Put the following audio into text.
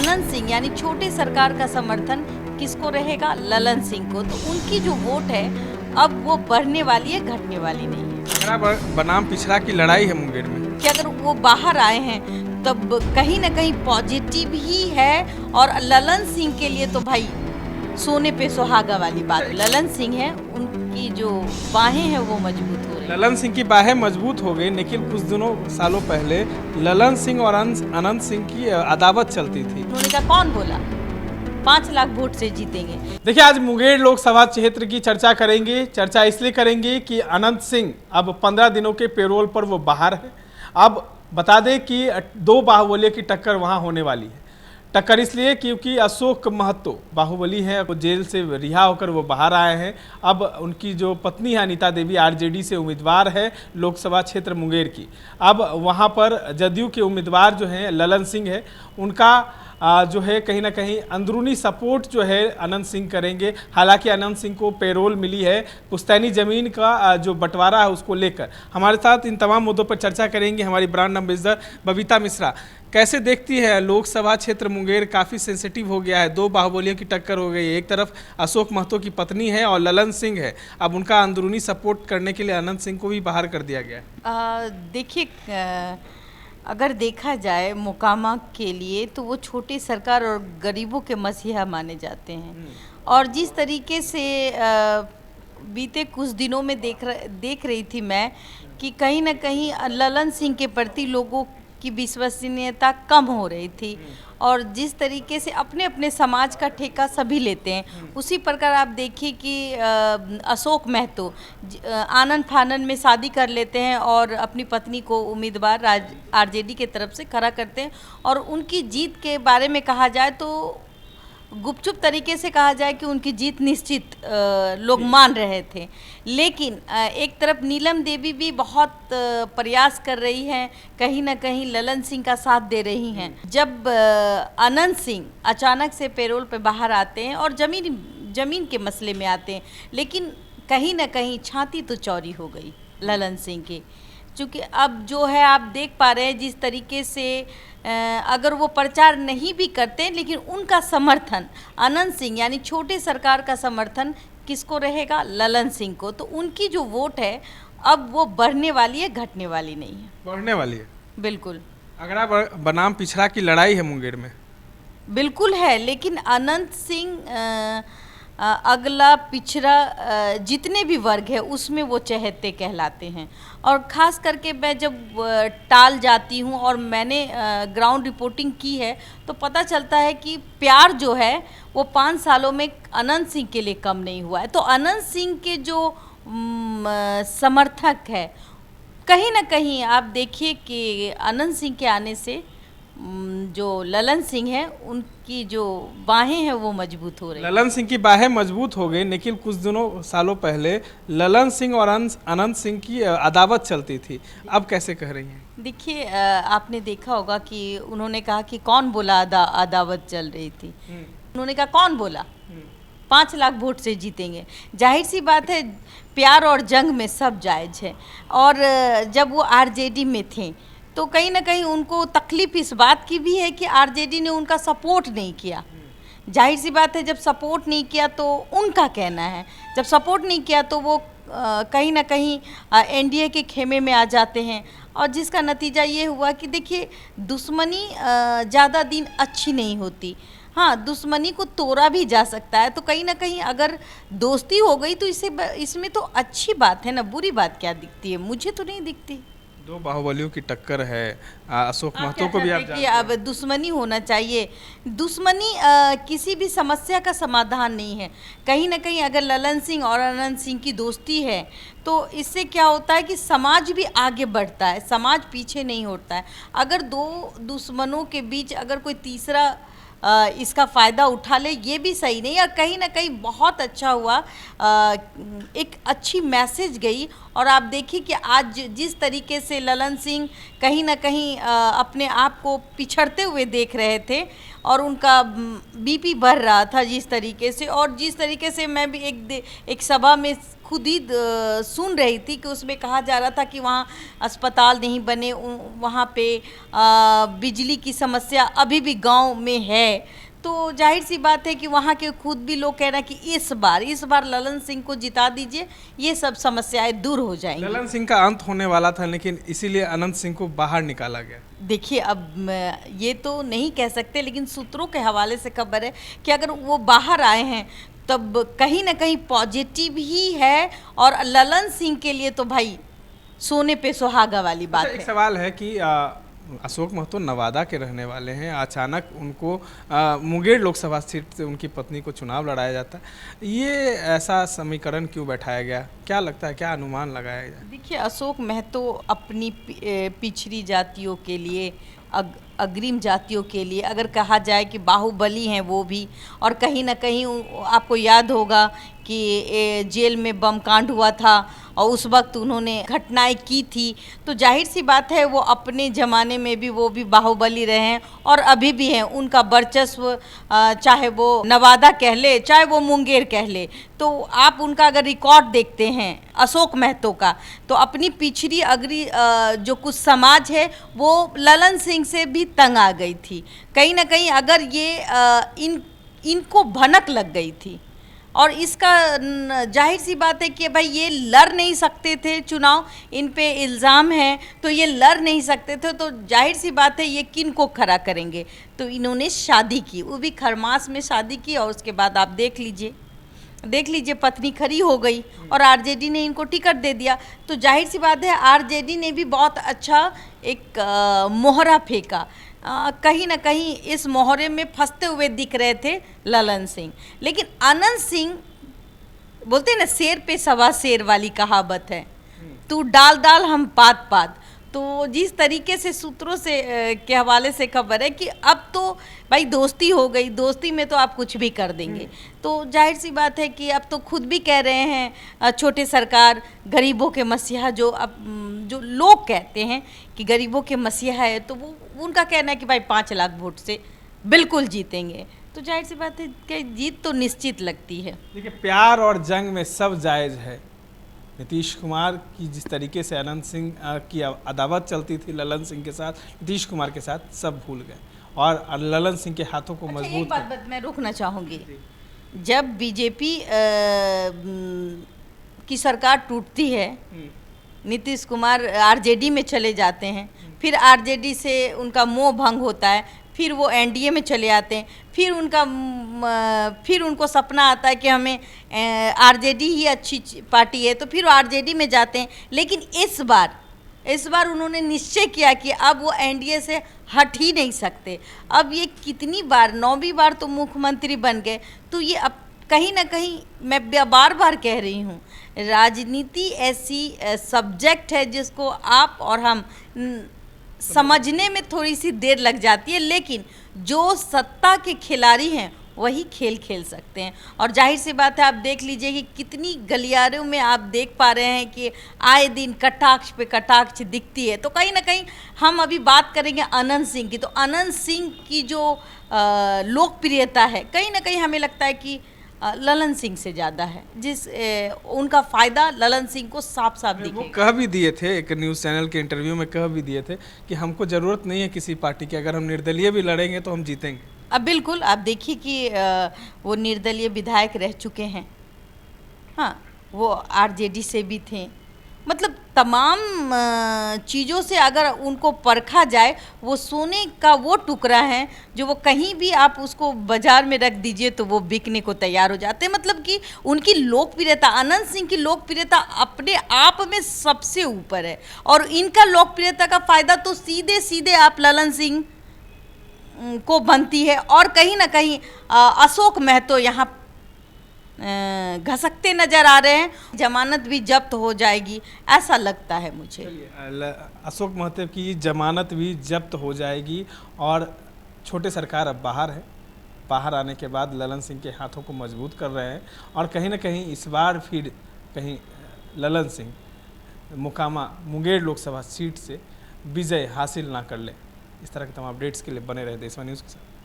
आनंद सिंह यानी छोटे सरकार का समर्थन किसको रहेगा? ललन सिंह को। तो उनकी जो वोट है अब वो बढ़ने वाली है, घटने वाली नहीं है। बनाम पिछड़ा की लड़ाई है मुंगेर में कि अगर वो बाहर आए हैं तब कहीं ना कहीं पॉजिटिव ही है। और ललन सिंह के लिए तो भाई सोने पे सुहागा वाली बात। ललन सिंह है, उनकी जो बाहें हैं वो मजबूत हो रही हैं। ललन सिंह की बाहें मजबूत हो गई, लेकिन कुछ सालों पहले ललन सिंह और अनंत सिंह की अदावत चलती थी। उन्होंने कहा कौन बोला 5 लाख वोट से जीतेंगे। देखिए, आज मुंगेर लोकसभा क्षेत्र की चर्चा करेंगे। चर्चा इसलिए करेंगे कि अनंत सिंह अब 15 दिनों के पेरोल पर वो बाहर है। अब बता दें कि 2 बाहुबलियों की टक्कर वहां होने वाली है। टक्कर इसलिए क्योंकि अशोक महतो बाहुबली हैं, वो जेल से रिहा होकर वो बाहर आए हैं। अब उनकी जो पत्नी है अनीता देवी आरजेडी से उम्मीदवार है लोकसभा क्षेत्र मुंगेर की। अब वहां पर जदयू के उम्मीदवार जो हैं ललन सिंह है, उनका जो है कहीं ना कहीं अंदरूनी सपोर्ट जो है अनंत सिंह करेंगे। हालांकि अनंत सिंह को पेरोल मिली है पुश्तैनी ज़मीन का जो बंटवारा है उसको लेकर। हमारे साथ इन तमाम मुद्दों पर चर्चा करेंगे हमारी ब्रांड एम्बेसडर बबीता मिश्रा। कैसे देखती है लोकसभा क्षेत्र मुंगेर काफ़ी सेंसिटिव हो गया है, 2 बाहुबलियों की टक्कर हो गई। एक तरफ अशोक महतो की पत्नी है और ललन सिंह है। अब उनका अंदरूनी सपोर्ट करने के लिए अनंत सिंह को भी बाहर कर दिया गया है। देखिए, अगर देखा जाए मोकामा के लिए तो वो छोटी सरकार और गरीबों के मसीहा माने जाते हैं। और जिस तरीके से बीते कुछ दिनों में देख रही थी मैं कि कहीं ना कहीं ललन सिंह के प्रति लोगों की विश्वसनीयता कम हो रही थी। और जिस तरीके से अपने अपने समाज का ठेका सभी लेते हैं, उसी प्रकार आप देखिए कि अशोक महतो आनन फानन में शादी कर लेते हैं और अपनी पत्नी को उम्मीदवार आरजेडी के तरफ से खड़ा करते हैं। और उनकी जीत के बारे में कहा जाए तो गुपचुप तरीके से कहा जाए कि उनकी जीत निश्चित लोग मान रहे थे। लेकिन एक तरफ नीलम देवी भी बहुत प्रयास कर रही हैं, कहीं ना कहीं ललन सिंह का साथ दे रही हैं। जब अनंत सिंह अचानक से पेरोल पे बाहर आते हैं और जमीन के मसले में आते हैं, लेकिन कहीं ना कहीं छाती तो चौड़ी हो गई ललन सिंह की। चूँकि अब जो है आप देख पा रहे हैं जिस तरीके से अगर वो प्रचार नहीं भी करते, लेकिन उनका समर्थन अनंत सिंह यानी छोटे सरकार का समर्थन किसको रहेगा? ललन सिंह को। तो उनकी जो वोट है अब वो बढ़ने वाली है, घटने वाली नहीं है। बढ़ने वाली है बिल्कुल। अगर आप बनाम पिछड़ा की लड़ाई है मुंगेर में बिल्कुल है, लेकिन अनंत सिंह अगला पिछड़ा जितने भी वर्ग है उसमें वो चहेते कहलाते हैं। और ख़ास करके मैं जब टाल जाती हूँ और मैंने ग्राउंड रिपोर्टिंग की है तो पता चलता है कि प्यार जो है वो 5 सालों में अनंत सिंह के लिए कम नहीं हुआ है। तो अनंत सिंह के जो समर्थक है, कहीं ना कहीं आप देखिए कि अनंत सिंह के आने से जो ललन सिंह है उनकी जो बाहें हैं वो मजबूत हो रही हैं। ललन सिंह की बाहें मजबूत हो गई, लेकिन कुछ सालों पहले ललन सिंह और अनंत सिंह की अदावत चलती थी। अब कैसे कह रही हैं? देखिए, आपने देखा होगा कि उन्होंने कहा कि कौन बोला अदावत चल रही थी। उन्होंने कहा कौन बोला 5 लाख वोट से जीतेंगे। जाहिर सी बात है, प्यार और जंग में सब जायज है। और जब वो आरजेडी में थे तो कहीं ना कहीं उनको तकलीफ इस बात की भी है कि आरजेडी ने उनका सपोर्ट नहीं किया। जाहिर सी बात है, जब सपोर्ट नहीं किया तो उनका कहना है, जब सपोर्ट नहीं किया तो वो कहीं ना कहीं एनडीए के खेमे में आ जाते हैं। और जिसका नतीजा ये हुआ कि देखिए, दुश्मनी ज़्यादा दिन अच्छी नहीं होती। हाँ, दुश्मनी को तोड़ा भी जा सकता है। तो कहीं ना कहीं अगर दोस्ती हो गई तो इसमें तो अच्छी बात है ना, बुरी बात क्या दिखती है? मुझे तो नहीं दिखती। 2 बाहुबलियों की टक्कर है। अशोक महतो को भी आप जानते हैं। अब दुश्मनी होना चाहिए। दुश्मनी किसी भी समस्या का समाधान नहीं है। कहीं ना कहीं अगर ललन सिंह और अनंत सिंह की दोस्ती है तो इससे क्या होता है कि समाज भी आगे बढ़ता है, समाज पीछे नहीं होता है। अगर 2 दुश्मनों के बीच अगर कोई तीसरा इसका फ़ायदा उठा ले, ये भी सही नहीं। और कहीं ना कहीं बहुत अच्छा हुआ, एक अच्छी मैसेज गई। और आप देखिए कि आज जिस तरीके से ललन सिंह कहीं ना कहीं अपने आप को पिछड़ते हुए देख रहे थे, और उनका बीपी बढ़ रहा था जिस तरीके से, और जिस तरीके से मैं भी एक सभा में खुद ही सुन रही थी कि उसमें कहा जा रहा था कि वहाँ अस्पताल नहीं बने, वहाँ पे बिजली की समस्या अभी भी गांव में है। तो जाहिर सी बात है कि वहाँ के खुद भी लोग कह रहे हैं कि इस बार ललन सिंह को जिता दीजिए, ये सब समस्याएं दूर हो जाएंगी। ललन सिंह का अंत होने वाला था, लेकिन इसीलिए अनंत सिंह को बाहर निकाला गया। देखिए, अब ये तो नहीं कह सकते, लेकिन सूत्रों के हवाले से खबर है कि अगर वो बाहर आए हैं तब कहीं ना कहीं पॉजिटिव ही है, और ललन सिंह के लिए तो भाई सोने पे सुहागा वाली बात है। एक सवाल है कि अशोक महतो नवादा के रहने वाले हैं, अचानक उनको मुंगेर लोकसभा सीट से उनकी पत्नी को चुनाव लड़ाया जाता है, ये ऐसा समीकरण क्यों बैठाया गया? क्या लगता है, क्या अनुमान लगाया गया? देखिए, अशोक महतो अपनी पिछड़ी जातियों के लिए, अग्रिम जातियों के लिए, अगर कहा जाए कि बाहुबली हैं वो भी, और कहीं ना कहीं आपको याद होगा कि जेल में बम कांड हुआ था और उस वक्त उन्होंने घटनाएं की थी, तो जाहिर सी बात है वो अपने ज़माने में भी वो भी बाहुबली रहे हैं और अभी भी हैं। उनका वर्चस्व चाहे वो नवादा कह ले, चाहे वो मुंगेर कह ले, तो आप उनका अगर रिकॉर्ड देखते हैं अशोक महतो का, तो अपनी पिछड़ी अग्री जो कुछ समाज है वो ललन सिंह से भी तंग आ गई थी। कहीं ना कहीं अगर ये इनको भनक लग गई थी, और इसका जाहिर सी बात है कि भाई ये लड़ नहीं सकते थे चुनाव, इन पे इल्ज़ाम है, तो ये लड़ नहीं सकते थे, तो जाहिर सी बात है ये किन को खड़ा करेंगे। तो इन्होंने शादी की, वो भी खरमास में शादी की, और उसके बाद आप देख लीजिए पत्नी खड़ी हो गई और आरजेडी ने इनको टिकट दे दिया। तो जाहिर सी बात है आरजेडी ने भी बहुत अच्छा एक मोहरा फेंका। कहीं ना कहीं इस मोहरे में फंसते हुए दिख रहे थे ललन सिंह, लेकिन अनंत सिंह, बोलते हैं ना शेर पे सवा शेर वाली कहावत है, तू डाल डाल हम पात पात। तो जिस तरीके से सूत्रों से के हवाले से खबर है कि अब तो भाई दोस्ती हो गई, दोस्ती में तो आप कुछ भी कर देंगे, तो जाहिर सी बात है कि अब तो खुद भी कह रहे हैं छोटे सरकार गरीबों के मसीहा, जो लोग कहते हैं कि गरीबों के मसीहा है, तो वो उनका कहना है कि भाई 5 लाख वोट से बिल्कुल जीतेंगे। तो जाहिर सी बात है कि जीत तो निश्चित लगती है। देखिए, प्यार और जंग में सब जायज़ है। नीतीश कुमार की जिस तरीके से अनंत सिंह की अदावत चलती थी ललन सिंह के साथ, नीतीश कुमार के साथ सब भूल गए और ललन सिंह के हाथों को मजबूत। एक बात मैं रोकना चाहूँगी, जब बीजेपी की सरकार टूटती है, नीतीश कुमार आरजेडी में चले जाते हैं, फिर आरजेडी से उनका मोह भंग होता है, फिर वो एनडीए में चले आते हैं, फिर उनको सपना आता है कि हमें आरजेडी ही अच्छी पार्टी है, तो फिर आरजेडी में जाते हैं। लेकिन इस बार उन्होंने निश्चय किया कि अब वो एनडीए से हट ही नहीं सकते। अब ये कितनी बार, 9वीं बार तो मुख्यमंत्री बन गए, तो ये अब कहीं ना कहीं मैं बार बार कह रही हूँ, राजनीति ऐसी सब्जेक्ट है जिसको आप और हम समझने में थोड़ी सी देर लग जाती है, लेकिन जो सत्ता के खिलाड़ी हैं वही खेल खेल सकते हैं। और जाहिर सी बात है, आप देख लीजिए कि कितनी गलियारों में आप देख पा रहे हैं कि आए दिन कटाक्ष पे कटाक्ष दिखती है। तो कहीं ना कहीं हम अभी बात करेंगे अनंत सिंह की, तो अनंत सिंह की जो लोकप्रियता है, कहीं ना कहीं हमें लगता है कि ललन सिंह से ज़्यादा है, उनका फ़ायदा ललन सिंह को साफ साफ दिखेगा। वो कह भी दिए थे, एक न्यूज़ चैनल के इंटरव्यू में कह भी दिए थे कि हमको ज़रूरत नहीं है किसी पार्टी की, अगर हम निर्दलीय भी लड़ेंगे तो हम जीतेंगे। अब बिल्कुल आप देखिए कि वो निर्दलीय विधायक रह चुके हैं, हाँ, वो आरजेडी से भी थे, मतलब तमाम चीज़ों से अगर उनको परखा जाए, वो सोने का वो टुकड़ा है जो वो कहीं भी आप उसको बाजार में रख दीजिए तो वो बिकने को तैयार हो जाते हैं। मतलब कि उनकी लोकप्रियता, अनंत सिंह की लोकप्रियता अपने आप में सबसे ऊपर है, और इनका लोकप्रियता का फ़ायदा तो सीधे सीधे आप ललन सिंह को बनती है, और कहीं ना कहीं अशोक महतो यहाँ घसकते नजर आ रहे हैं। जमानत भी जब्त हो जाएगी ऐसा लगता है मुझे। अशोक महतो की जमानत भी जब्त हो जाएगी, और छोटे सरकार अब बाहर है, बाहर आने के बाद ललन सिंह के हाथों को मजबूत कर रहे हैं, और कहीं ना कहीं इस बार फिर कहीं ललन सिंह मुकामा मुंगेर लोकसभा सीट से विजय हासिल ना कर ले। इस तरह के तमाम अपडेट्स के लिए बने रहे देशवा न्यूज़ के साथ।